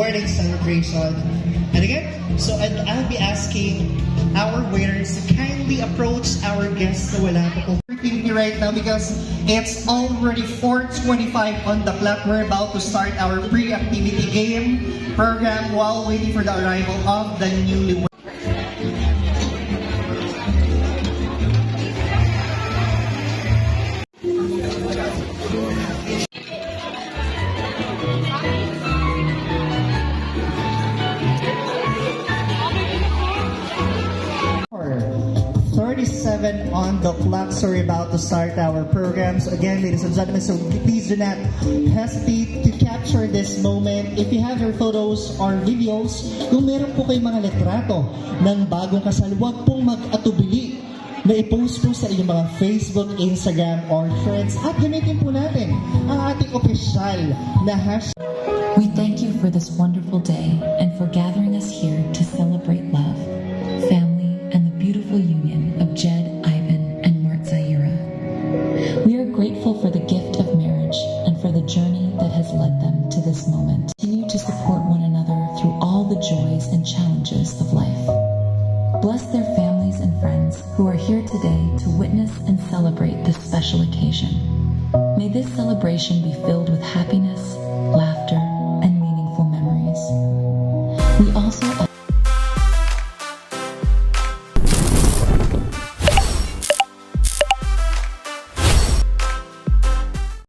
wedding celebration. And again, so I'll be asking our waiters to kindly approach our guests na wala pa po activity right now because it's already 4:25 on the clock. We're about to start our pre-activity game program while waiting for the arrival of the newlyweds. On the clock, so we're about to start our programs. Again, ladies and gentlemen, so please do not hesitate to capture this moment. If you have your photos or videos, kung meron po kayong mga litrato ng bagong kasal, huwag pong mag-atubili na i-post po sa inyong mga Facebook, Instagram, or Threads. At gamitin po natin ang ating official na hashtag. We thank you for this wonderful day and for gathering us here to celebrate love, family, and the beautiful union of Jed, Ivan, and Martzaira. We are grateful for the gift of marriage and for the journey that has led them to this moment. Continue to support one another through all the joys and challenges of life. Bless their families and friends who are here today to witness and celebrate this special occasion. May this celebration be filled with happiness, laughter, and meaningful memories. We also